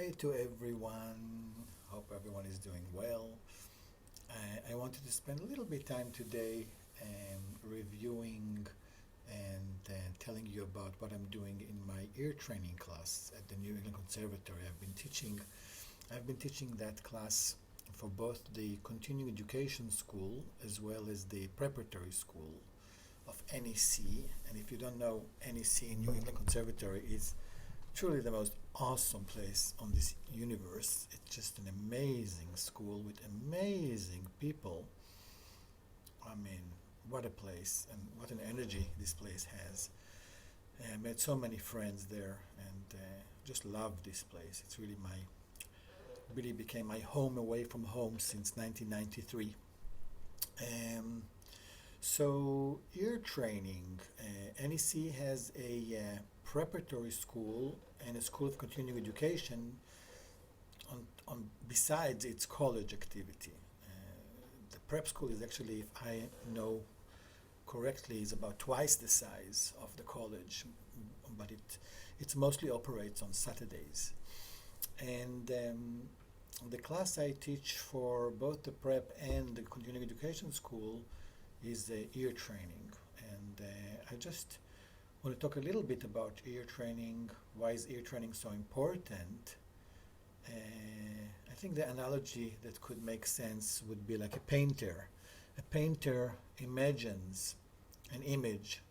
Hi to everyone. Hope everyone is doing well. I wanted to spend a little bit time today reviewing and telling you about what I'm doing in my ear training class at the New England Conservatory. I've been teaching that class for both the continuing education school as well as the preparatory school of NEC. And if you don't know, NEC, New England Conservatory, is truly the most awesome place on this universe. It's just an amazing school with amazing people. I mean, what a place and what an energy this place has. I met so many friends there and just love this place. It's really became my home away from home since 1993. So ear training, NEC has a preparatory school and a school of continuing education on besides its college activity. The prep school is actually, if I know correctly, is about twice the size of the college, but it mostly operates on Saturdays. And the class I teach for both the prep and the continuing education school is ear training. And I just want to talk a little bit about ear training. Why is ear training so important? I think the analogy that could make sense would be like a painter. A painter imagines an image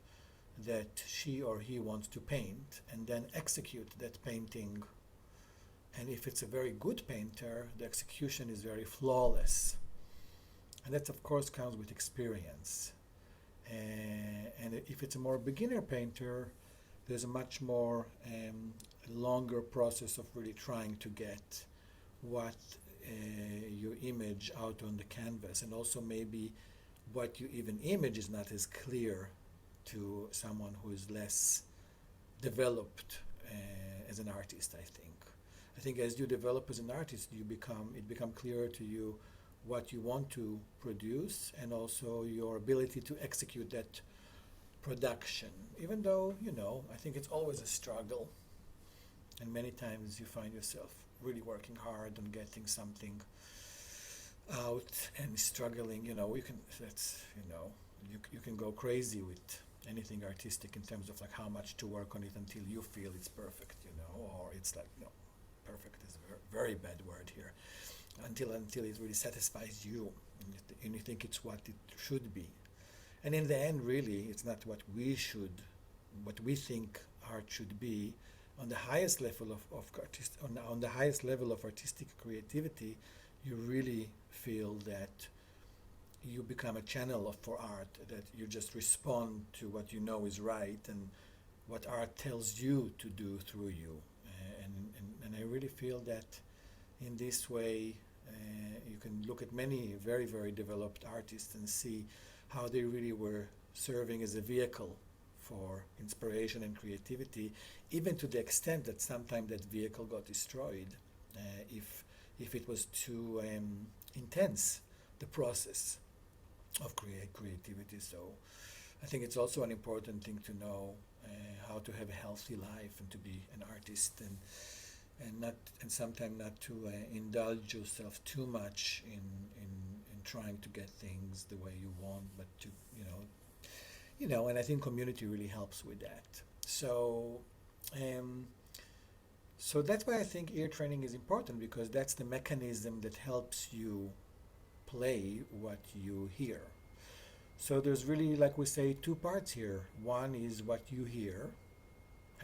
that she or he wants to paint and then execute that painting. And if it's a very good painter, the execution is very flawless. And that, of course, comes with experience. And if it's a more beginner painter, there's a much more longer process of really trying to get what you image out on the canvas, and also maybe what you even image is not as clear to someone who is less developed as an artist. I think as you develop as an artist, it become clearer to you what you want to produce and also your ability to execute that production. Even though, I think it's always a struggle. And many times you find yourself really working hard on getting something out and struggling. You can go crazy with anything artistic in terms of like how much to work on it until you feel it's perfect, or it's like, no, perfect is a very bad word here. Until it really satisfies you and you think it's what it should be. And in the end, really, it's not what we think art should be. On the highest level on the highest level of artistic creativity, you really feel that you become a channel for art, that you just respond to what you know is right and what art tells you to do through you. And I really feel that in this way, you can look at many very, very developed artists and see how they really were serving as a vehicle for inspiration and creativity, even to the extent that sometimes that vehicle got destroyed if it was too intense, the process of creativity. So I think it's also an important thing to know how to have a healthy life and to be an artist and sometimes not to indulge yourself too much in trying to get things the way you want, but to and I think community really helps with that. So that's why I think ear training is important, because that's the mechanism that helps you play what you hear. So there's really, like we say, two parts here. One is what you hear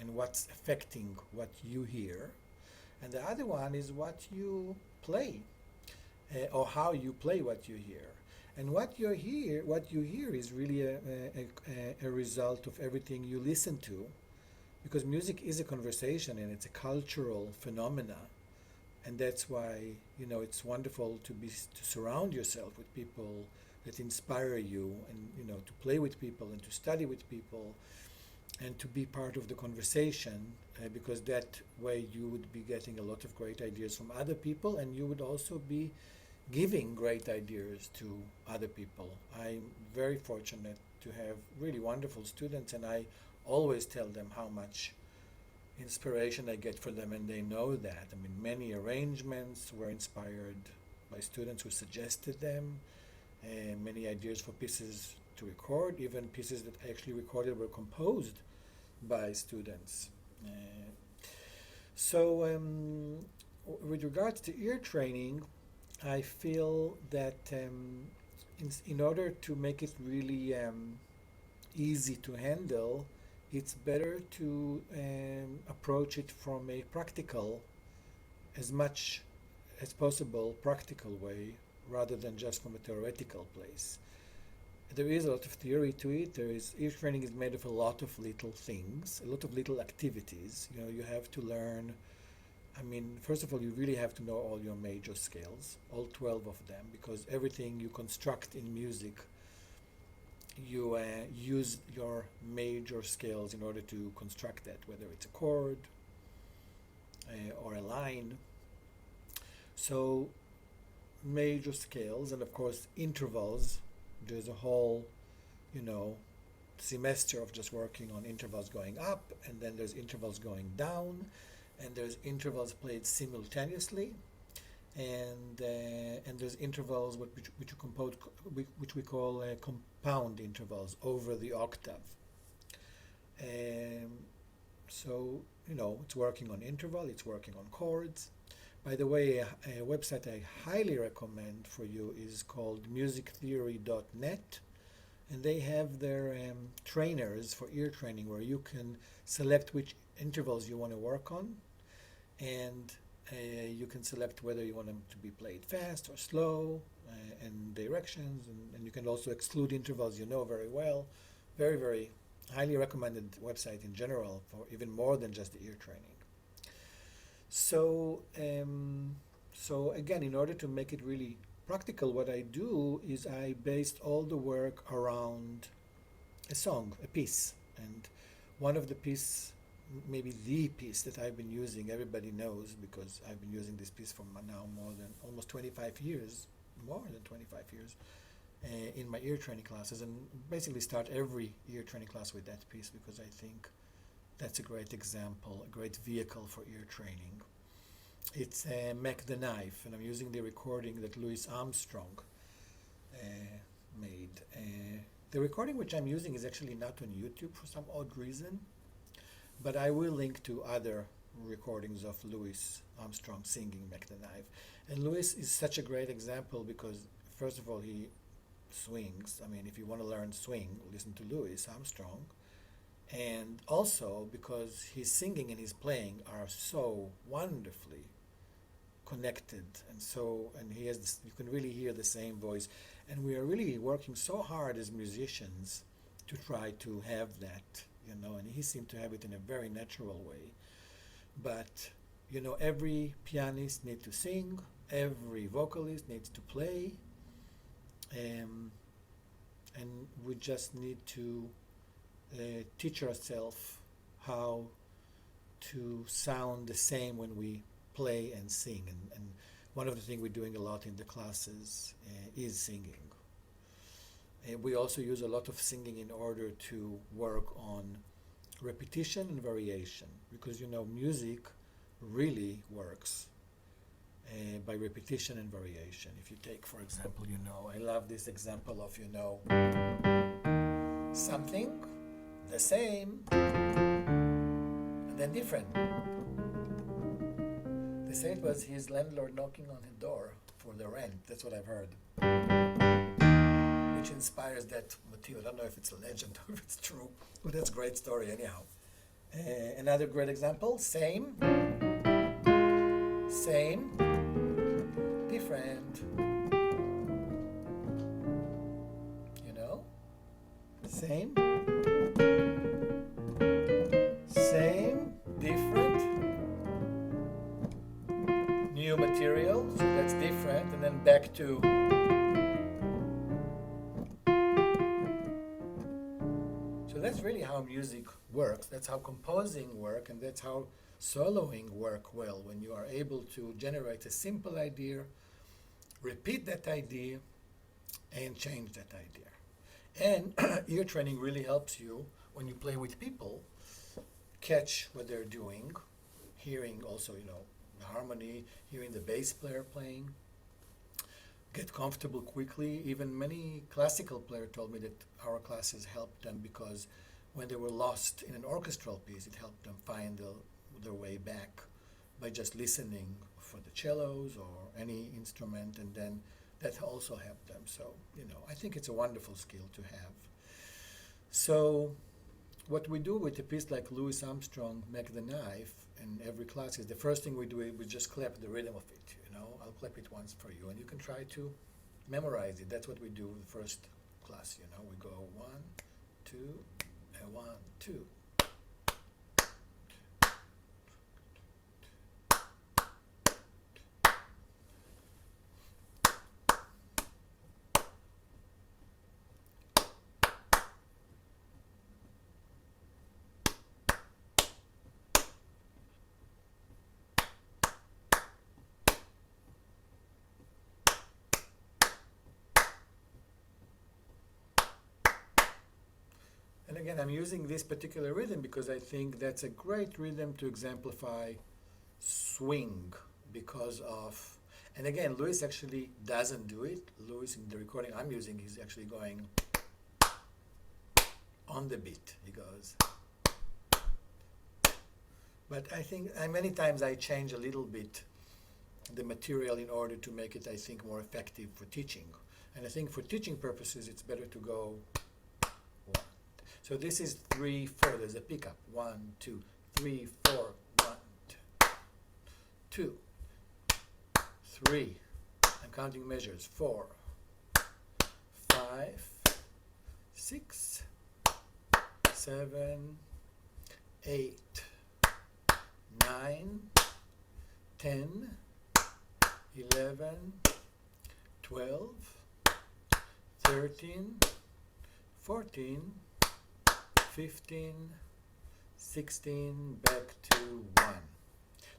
and what's affecting what you hear. And the other one is what you play, or how you play what you hear. And what you hear is really a result of everything you listen to, because music is a conversation and it's a cultural phenomena. And that's why, it's wonderful to surround yourself with people that inspire you, and, to play with people and to study with people and to be part of the conversation, because that way you would be getting a lot of great ideas from other people, and you would also be giving great ideas to other people. I'm very fortunate to have really wonderful students, and I always tell them how much inspiration I get from them, and they know that. I mean, many arrangements were inspired by students who suggested them, and many ideas for pieces to record, even pieces that I actually recorded were composed by students. Uh, with regards to ear training, I feel that in order to make it really easy to handle, it's better to approach it from a practical, as much as possible, practical way, rather than just from a theoretical place. There is a lot of theory to it. Ear training is made of a lot of little things, a lot of little activities. You know, you have to learn. I mean, first of all, you really have to know all your major scales, all 12 of them, because everything you construct in music, you use your major scales in order to construct that, whether it's a chord or a line. So major scales, and of course intervals. There's a whole, semester of just working on intervals going up, and then there's intervals going down, and there's intervals played simultaneously, and there's intervals which we call compound intervals over the octave. So it's working on interval, it's working on chords. By the way, a website I highly recommend for you is called musictheory.net, and they have their trainers for ear training where you can select which intervals you want to work on, and you can select whether you want them to be played fast or slow, and directions, and you can also exclude intervals you know very well. Very, very highly recommended website in general for even more than just the ear training. So again, in order to make it really practical, what I do is I based all the work around a song, a piece. And one of the piece, maybe the piece that I've been using, everybody knows because I've been using this piece for now almost 25 years, more than 25 years, in my ear training classes, and basically start every ear training class with that piece because I think that's a great example, a great vehicle for ear training. It's Mac the Knife, and I'm using the recording that Louis Armstrong made. The recording which I'm using is actually not on YouTube for some odd reason, but I will link to other recordings of Louis Armstrong singing Mac the Knife. And Louis is such a great example because, first of all, he swings. I mean, if you want to learn swing, listen to Louis Armstrong. And also because his singing and his playing are so wonderfully connected, and he has this, you can really hear the same voice, and we are really working so hard as musicians to try to have that, and he seemed to have it in a very natural way. But every pianist needs to sing, every vocalist needs to play, and we just need to teach ourselves how to sound the same when we play and sing. And one of the things we're doing a lot in the classes is singing. We also use a lot of singing in order to work on repetition and variation, because music really works by repetition and variation. If you take, for example, I love this example of something, the same, and then different. They say it was his landlord knocking on his door for the rent. That's what I've heard. Which inspires that motif. I don't know if it's a legend or if it's true, but that's a great story anyhow. Another great example, same, different. Same, different, new material, so that's different, and then back to. So that's really how music works, that's how composing works, and that's how soloing works well, when you are able to generate a simple idea, repeat that idea, and change that idea. And ear training really helps you when you play with people catch what they're doing, hearing also, the harmony, hearing the bass player playing, get comfortable quickly. Even many classical players told me that our classes helped them because when they were lost in an orchestral piece, it helped them find their way back by just listening for the cellos or any instrument, and then that also helped them. So, I think it's a wonderful skill to have. So, what we do with a piece like Louis Armstrong, Make the Knife, in every class is the first thing we do is we just clap the rhythm of it. I'll clap it once for you, and you can try to memorize it. That's what we do in the first class. We go 1, 2, and 1, 2. And again, I'm using this particular rhythm because I think that's a great rhythm to exemplify swing because of, and again, Louis actually doesn't do it. Louis, in the recording I'm using, he's actually going on the beat. He goes. But I think many times I change a little bit the material in order to make it, I think, more effective for teaching. And I think for teaching purposes, it's better to go 1. So this is 3, 4. There's a pickup. 1, 2, 3, 4. 1, 2, 3. I'm counting measures. 4, 5, 6, 7, 8, 9, 10, 11, 12, 13, 14, 15, 16, back to 1.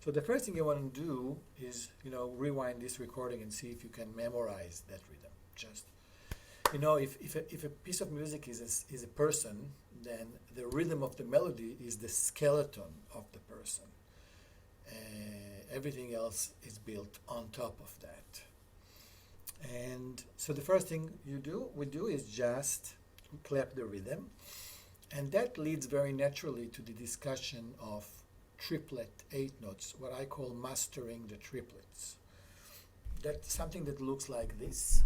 So the first thing you want to do is, rewind this recording and see if you can memorize that rhythm. Just, if a piece of music is a person, then the rhythm of the melody is the skeleton of the person. Everything else is built on top of that. And so the first thing we do is just clap the rhythm. And that leads very naturally to the discussion of triplet 8 notes, what I call mastering the triplets. That's something that looks like this.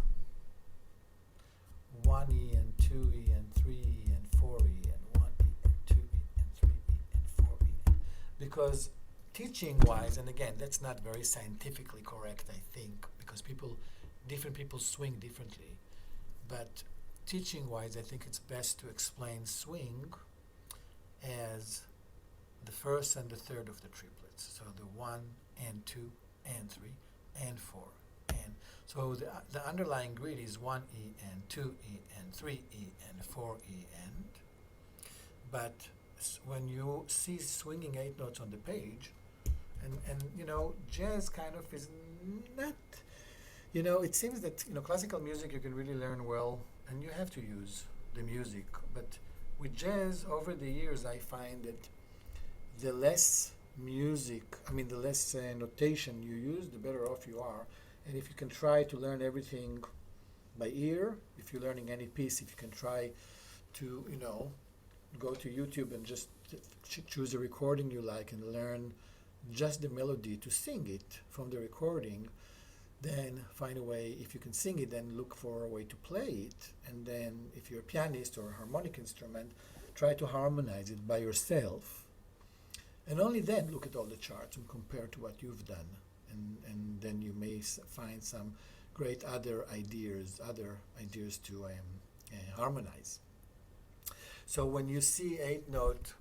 1E and 2E and 3E and 4E and 1E and 2E and 3E and 4E. Because teaching-wise, and again, that's not very scientifically correct, I think, because different people swing differently. But teaching-wise, I think it's best to explain swing as the first and the third of the triplets. So the 1 and 2 and 3 and 4. And so the underlying grid is 1E and 2E and 3E and 4E and. But when you see swinging 8 notes on the page, and jazz kind of is not, it seems that, classical music you can really learn well, and you have to use the music. But with jazz, over the years, I find that the less the less notation you use, the better off you are. And if you can try to learn everything by ear, if you're learning any piece, if you can try to, go to YouTube and just choose a recording you like and learn just the melody to sing it from the recording, then find a way, if you can sing it, then look for a way to play it. And then if you're a pianist or a harmonic instrument, try to harmonize it by yourself. And only then look at all the charts and compare to what you've done. And then you may find some great other ideas to harmonize. So when you see 8 note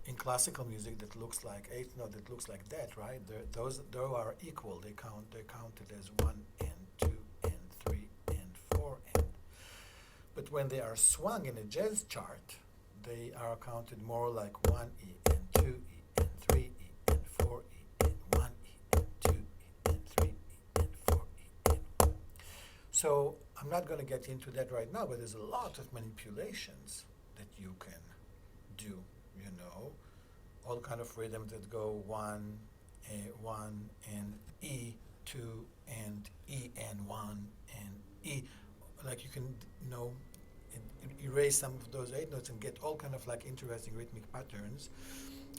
in classical music that looks like 8 note that looks like that, right? Those are equal. They're counted as 1 and 2 and 3 and 4 and. But when they are swung in a jazz chart, they are counted more like 1E and 2E and 3E and 4E and 1E and 2E and 3E and 4E and. So I'm not going to get into that right now, but there's a lot of manipulations that you can do, all kind of rhythms that go one and E, two and E and one and E. Like you can, erase some of those 8 notes and get all kind of like interesting rhythmic patterns.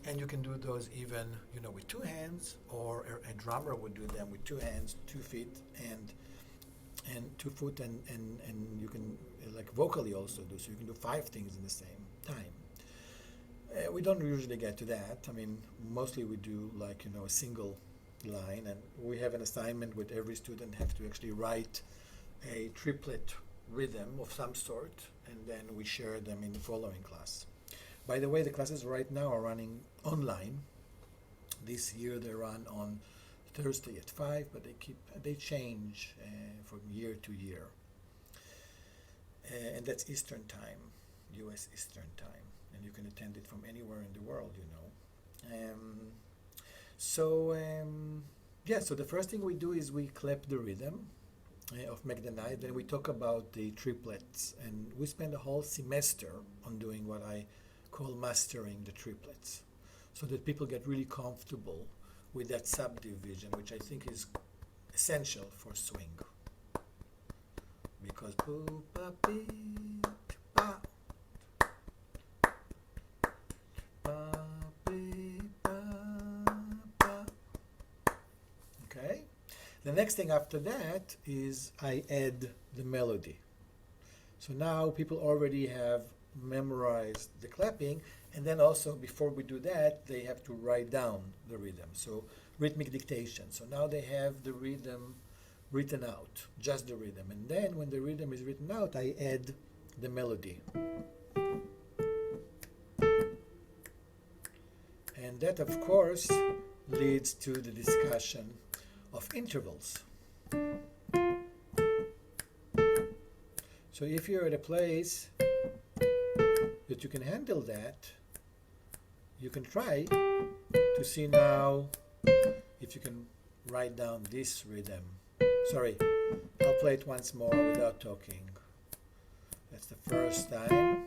And you can do those even, with 2 hands, or a drummer would do them with 2 hands, 2 feet, and 2 foot, and you can like vocally also do. So you can do 5 things in the same time. We don't usually get to that. I mean, mostly we do like, a single line, and we have an assignment with every student have to actually write a triplet rhythm of some sort, and then we share them in the following class. By the way, the classes right now are running online. This year they run on Thursday at 5, but they change from year to year. And that's Eastern time, US Eastern time. And you can attend it from anywhere in the world, So the first thing we do is we clap the rhythm of Make the Night. Then we talk about the triplets. And we spend a whole semester on doing what I call mastering the triplets, so that people get really comfortable with that subdivision, which I think is essential for swing. Because poo pa pi pa pa pi pa pa. Okay. The next thing after that is I add the melody. So now people already have memorized the clapping, and then also before we do that they have to write down the rhythm. So rhythmic dictation. So now they have the rhythm written out, just the rhythm, and then when the rhythm is written out I add the melody, and that of course leads to the discussion of intervals. So if you're at a place that you can handle that, you can try to see now if you can write down this rhythm. Sorry, I'll play it once more without talking. That's the first time.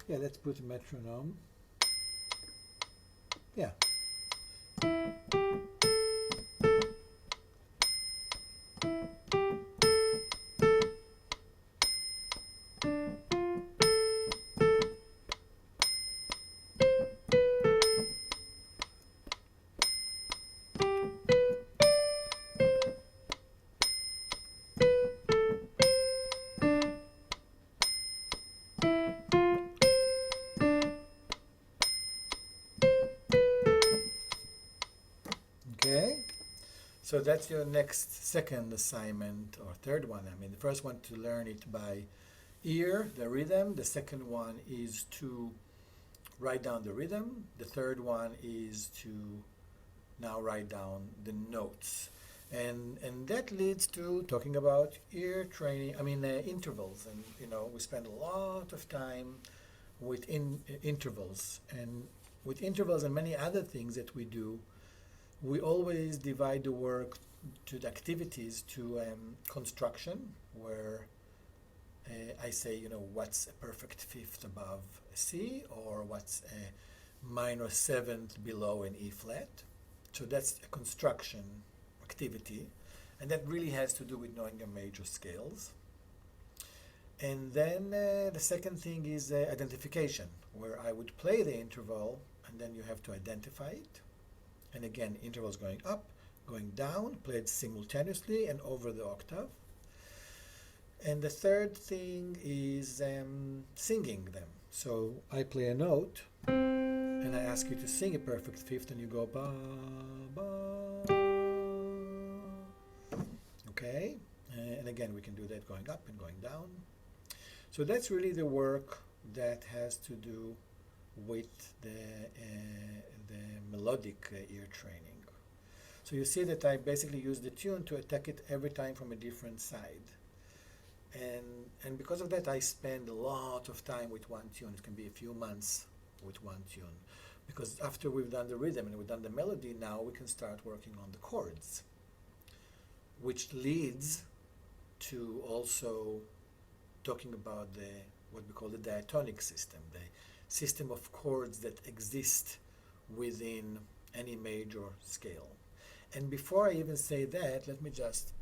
Yeah, let's put a metronome. Yeah. Okay, so that's your next second assignment, or third one. I mean, the first one to learn it by ear, the rhythm. The second one is to write down the rhythm. The third one is to now write down the notes. And that leads to talking about ear training, intervals. And, we spend a lot of time with intervals. And with intervals and many other things that we do, we always divide the work to the activities to construction, where I say, what's a perfect fifth above a C, or what's a minor seventh below an E flat. So that's a construction activity, and that really has to do with knowing your major scales. And then the second thing is identification, where I would play the interval, and then you have to identify it. And again, intervals going up, going down, played simultaneously and over the octave. And the third thing is singing them. So I play a note, and I ask you to sing a perfect fifth, and you go ba, ba. Okay? And again, we can do that going up and going down. So that's really the work that has to do with the melodic ear training. So you see that I basically use the tune to attack it every time from a different side. And because of that, I spend a lot of time with one tune. It can be a few months with one tune. Because after we've done the rhythm and we've done the melody, now we can start working on the chords, which leads to also talking about the what we call the diatonic system, the system of chords that exist within any major scale. And before I even say that, let me just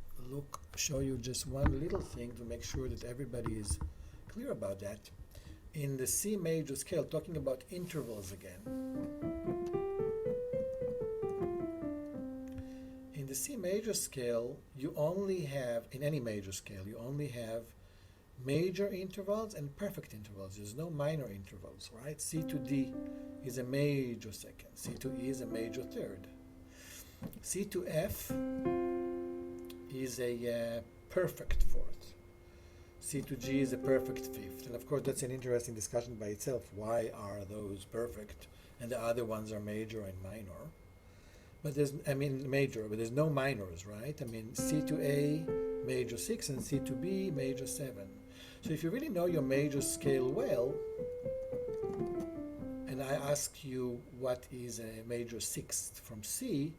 show you just one little thing to make sure that everybody is clear about that. In the C major scale, talking about intervals again, in the C major scale, you only have, in any major scale, you only have major intervals and perfect intervals. There's no minor intervals, right? C to D is a major second. C to E is a major third. C to F is a perfect fourth. C to G is a perfect fifth. And of course, that's an interesting discussion by itself. Why are those perfect and the other ones are major and minor? But major, but there's no minors, right? I mean, C to A, major 6, and C to B, major 7. So if you really know your major scale well, and I ask you what is a major sixth from C,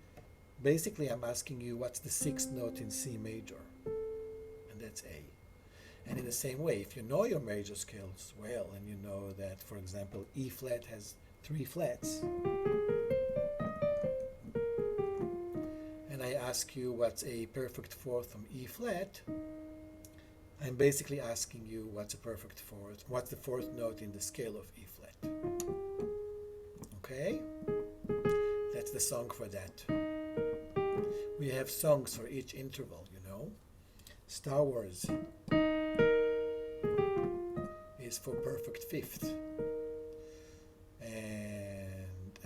basically I'm asking you what's the sixth note in C major, and that's A. And in the same way, if you know your major scales well, and you know that, for example, E flat has 3 flats, and I ask you what's a perfect fourth from E flat, I'm basically asking you what's a perfect fourth, what's the fourth note in the scale of E flat. Okay? That's the song for that. We have songs for each interval, you know. Star Wars is for perfect fifth. And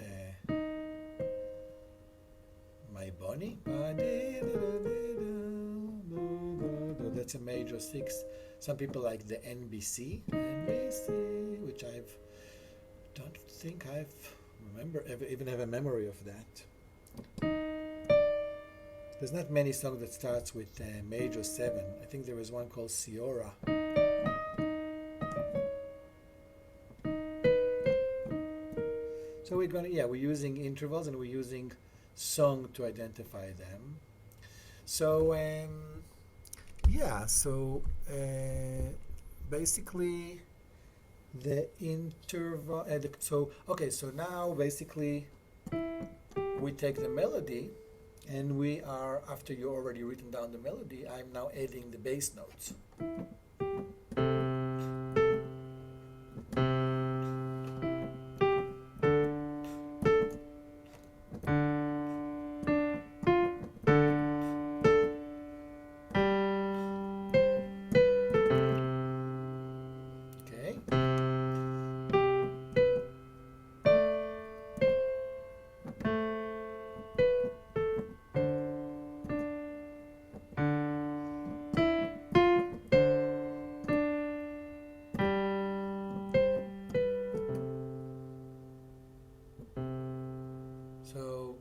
My Bunny, that's a major sixth. Some people like the NBC, which don't think I've even have a memory of that. There's not many songs that starts with major 7. I think there is one called Siora. So we're using intervals and we're using song to identify them. So basically the interval. So now basically we take the melody. And we are, after you already written down the melody, I'm now adding the bass notes. Okay. So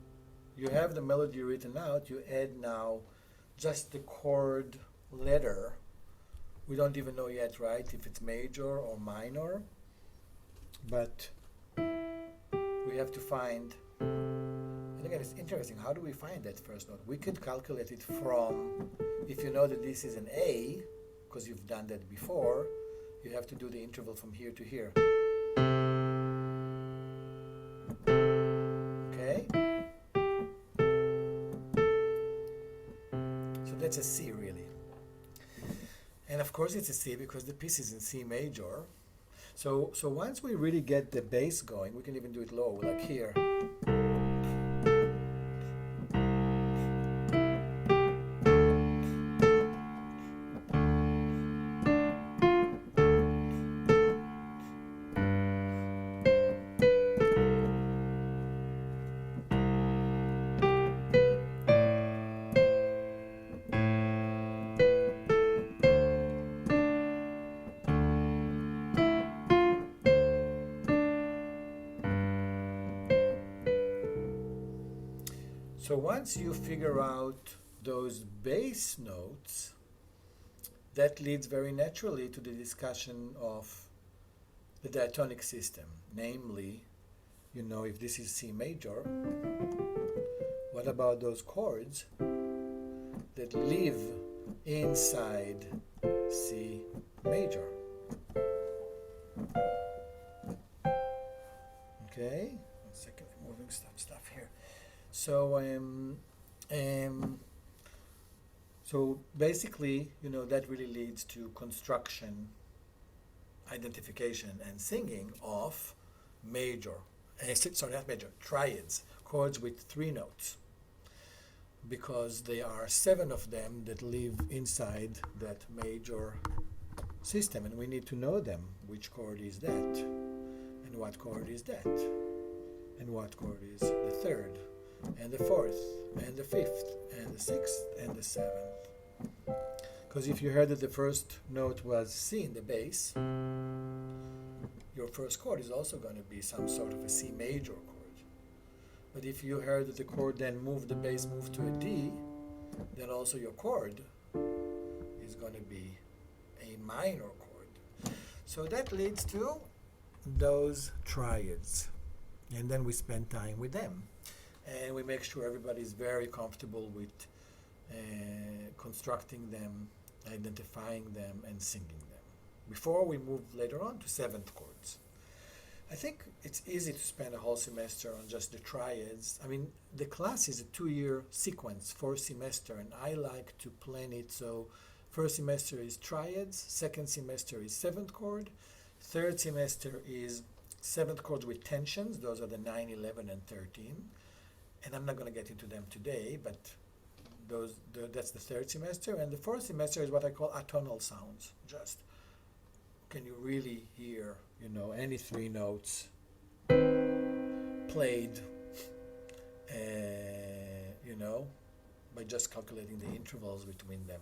you have the melody written out, you add now just the chord letter. We don't even know yet, right, if it's major or minor, but we have to find, and again, it's interesting, how do we find that first note? We could calculate it from, if you know that this is an A, because you've done that before, you have to do the interval from here to here. Okay? So that's a C, really. And of course it's a C because the piece is in C major. So once we really get the bass going, we can even do it low, like here. So once you figure out those bass notes, that leads very naturally to the discussion of the diatonic system. Namely, you know, if this is C major, what about those chords that live inside C major? Okay, 1 second, I'm moving stuff here. So so basically, that really leads to construction, identification, and singing of major, sorry, not major, triads, chords with 3 notes, because there are 7 of them that live inside that major system, and we need to know them. Which chord is that? And what chord is that? And what chord is the 3rd? And the 4th? And the 5th? And the 6th? And the 7th? Because if you heard that the first note was C in the bass, your first chord is also going to be some sort of a C major chord. But if you heard that the chord then moved, the bass moved to a D, then also your chord is going to be a minor chord. So that leads to those triads. And then we spend time with them. And we make sure everybody is very comfortable with constructing them, identifying them, and singing them, before we move later on to 7th chords. I think it's easy to spend a whole semester on just the triads. I mean, the class is a 2-year sequence, 4 semester, and I like to plan it so first semester is triads, second semester is 7th chord, third semester is 7th chords with tensions. Those are the 9, 11, and 13. And I'm not going to get into them today, but that's the third semester. And the fourth semester is what I call atonal sounds. Just can you really hear, any 3 notes played, by just calculating the intervals between them.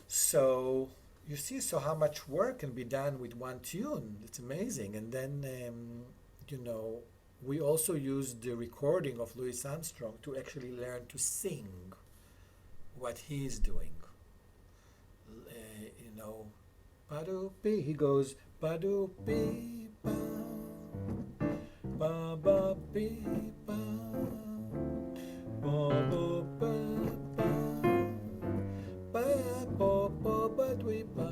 So you see, how much work can be done with one tune. It's amazing. And then, we also use the recording of Louis Armstrong to actually learn to sing what he's doing. Ba-do-be, he goes, ba-do-be, ba, ba-ba-be, ba, ba-ba-ba, ba, ba-ba-ba-ba-dwe-ba,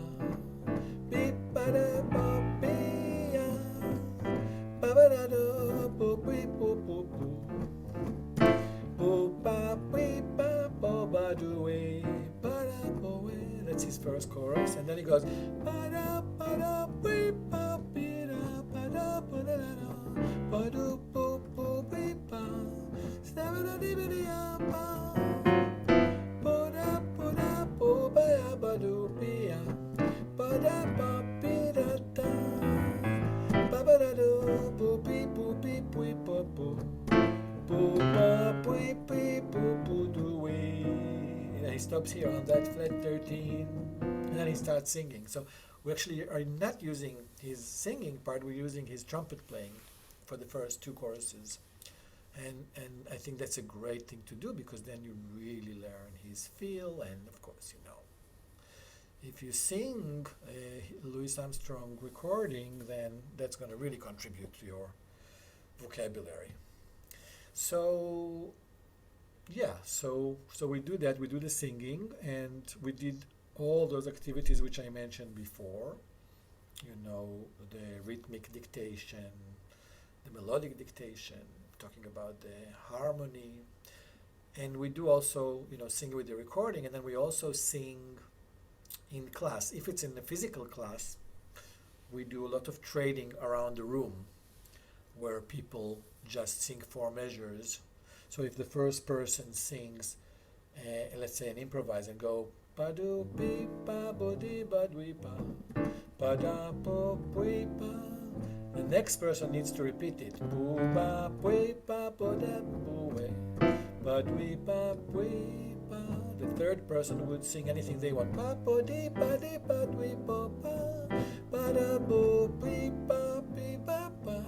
be-ba-da-ba-be-ya, ba-ba-da-da-bo-be-bo-bo-bo, bo-ba-be-ba-bo-ba-do-we, ba-da-bo-we. That's his first chorus, and then he goes, ba-da-ba-da-be-ba-be-da, ba-da-ba-da-da-da, ba-do-bo-bo-be-ba, sta-ba-da-dee-ba-dee-ya-ba, ba-da-ba-da-bo-ba-ya-ba-do-be-ya, ba-da-ba-be-da-da, ba-ba-da-do-bo-be-bo-be-bo-be-bo, bo-ba-be-be-bo-bo-do-we. And he stops here on that flat 13, and then he starts singing. So we actually are not using his singing part, we're using his trumpet playing for the first 2 choruses. And I think that's a great thing to do, because then you really learn his feel, and of course, if you sing a Louis Armstrong recording, then that's going to really contribute to your vocabulary. So we do that, we do the singing, and we did all those activities which I mentioned before, the rhythmic dictation, the melodic dictation, talking about the harmony, and we do also, sing with the recording, and then we also sing in class. If it's in a physical class, we do a lot of trading around the room, where people just sing 4 measures. So if the first person sings, let's say an improvise, and go ba-do be ba bo di ba dwi ba ba da bo bwi ba, the next person needs to repeat it. Boo ba bwi ba bo da boo we ba dwi ba bwi ba. The third person would sing anything they want. Ba bo di ba dwi bo ba ba da bo bwi ba bi ba ba.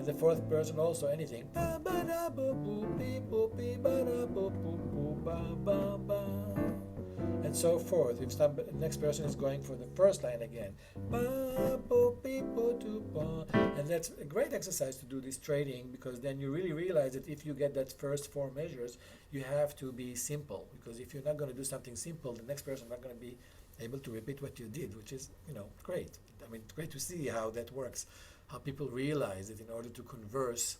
The fourth person also anything, ba ba da bo boo be bo be ba da bo boo boo ba ba ba, and so forth. If the next person is going for the first line again, ba bo be bo do ba, and that's a great exercise to do this trading, because then you really realize that if you get that first 4 measures, you have to be simple, because if you're not going to do something simple, the next person is not going to be able to repeat what you did, which is great. I mean, it's great to see how that works, how people realize that in order to converse,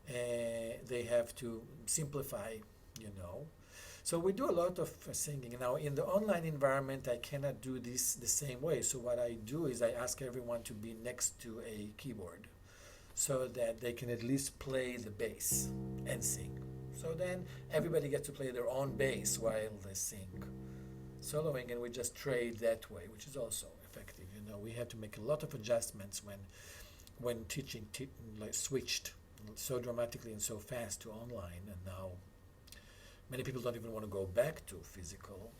they have to simplify, you know. So we do a lot of singing. Now, in the online environment, I cannot do this the same way. So what I do is I ask everyone to be next to a keyboard so that they can at least play the bass and sing. So then everybody gets to play their own bass while they sing. Soloing, and we just trade that way, which is also effective. You know, we had to make a lot of adjustments when teaching like switched so dramatically and so fast to online, and now many people don't even want to go back to physical.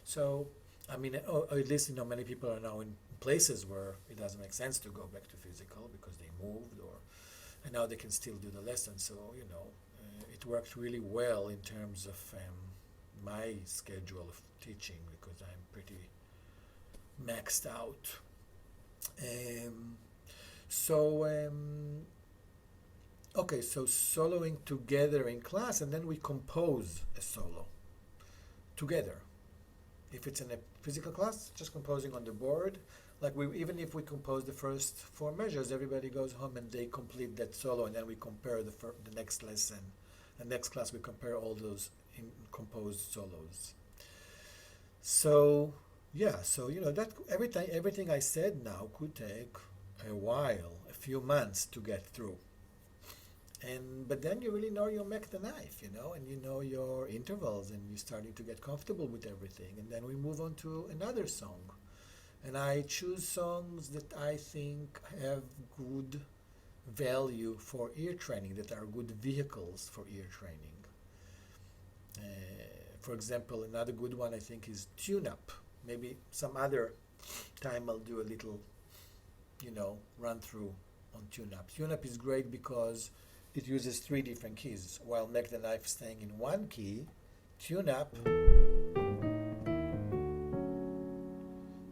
So, I mean, or at least, you know, many people are now in places where it doesn't make sense to go back to physical because they moved, and now they can still do the lesson. So, you know, it worked really well in terms of my schedule of teaching because I'm pretty maxed out. Okay, so soloing together in class, and then we compose a solo together. If it's in a physical class, just composing on the board. Like even if we compose the first 4 measures, everybody goes home and they complete that solo, and then we compare the next lesson. The next class we compare all those composed solos. So yeah, so you know that everything I said now could take a while, a few months to get through. But then you really know your make the knife, you know, and you know your intervals, and you're starting to get comfortable with everything. And then we move on to another song. And I choose songs that I think have good value for ear training, that are good vehicles for ear training. For example, another good one I think is Tune Up. Maybe some other time I'll do a little, you know, run through on Tune Up. Tune Up is great because it uses 3 different keys. While Make the Knife staying in 1 key, Tune Up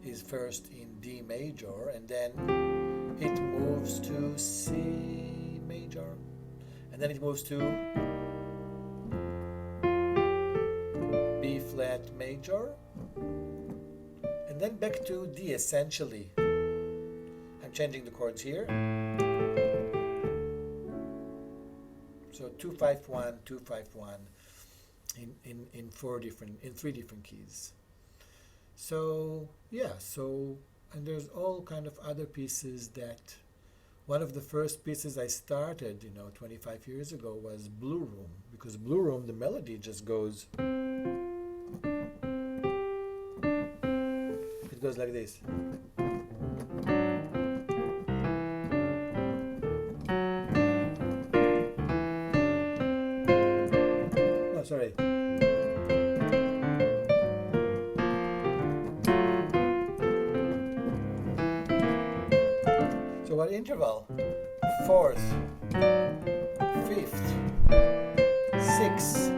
is first in D major, and then it moves to C major, and then it moves to B flat major, and then back to D essentially. I'm changing the chords here. So 2-5-1, 2-5-1 in 3 different keys. So yeah, and there's all kind of other pieces that one of the first pieces I started, you know, 25 years ago was Blue Room, because Blue Room, the melody just goes, it goes like this. Oh, sorry. So what interval? 4th, 5th, 6th,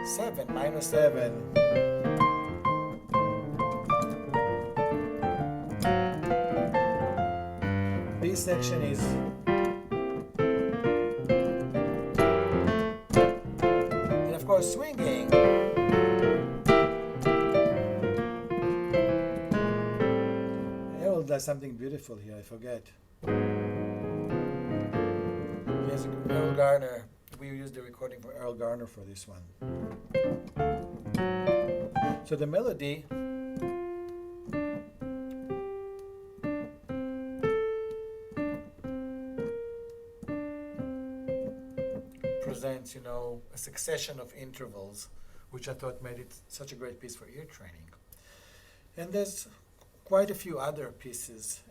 7, -7. B section is and of course swinging. Errol does something beautiful here, I forget. Yes, Earl Garner. We used the recording for Earl Garner for this one. So the melody presents, you know, a succession of intervals, which I thought made it such a great piece for ear training. And there's quite a few other pieces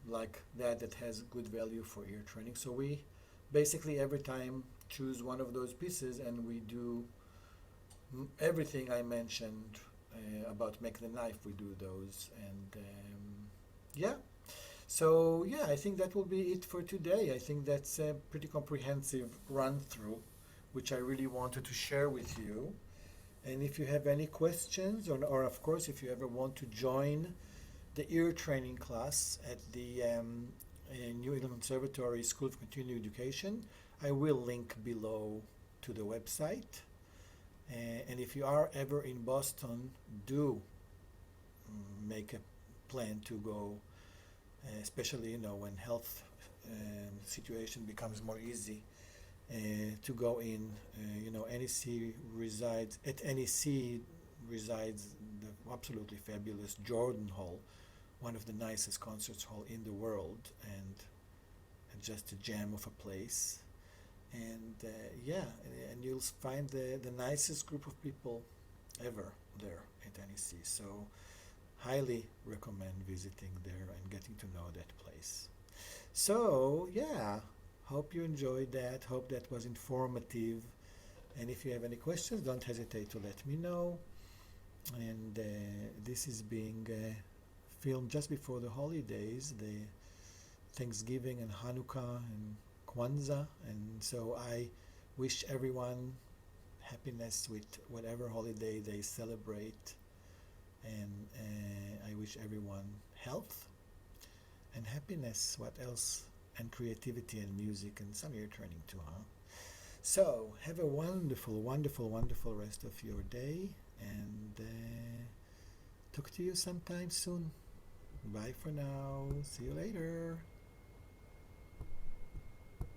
like that has good value for ear training. So we basically every time choose one of those pieces, and we do everything I mentioned about Make the Knife. We do those, and yeah. So yeah, I think that will be it for today. I think that's a pretty comprehensive run through, which I really wanted to share with you. And if you have any questions, or of course, if you ever want to join the ear training class at the New England Conservatory School of Continuing Education, I will link below to the website. And if you are ever in Boston, do make plan to go, especially when health situation becomes more easy, to go in. NEC resides at NEC resides the absolutely fabulous Jordan Hall, one of the nicest concerts hall in the world, and just a gem of a place. And and you'll find the nicest group of people ever there at NEC. So highly recommend visiting there and getting to know that place. So hope you enjoyed that. Hope that was informative. And if you have any questions, don't hesitate to let me know. And this is being filmed just before the holidays, the Thanksgiving and Hanukkah and Kwanzaa. And so I wish everyone happiness with whatever holiday they celebrate. And I wish everyone health and happiness. What else? And creativity and music and some ear training too, huh? So have a wonderful, wonderful, wonderful rest of your day, and talk to you sometime soon. Bye for now. See you later.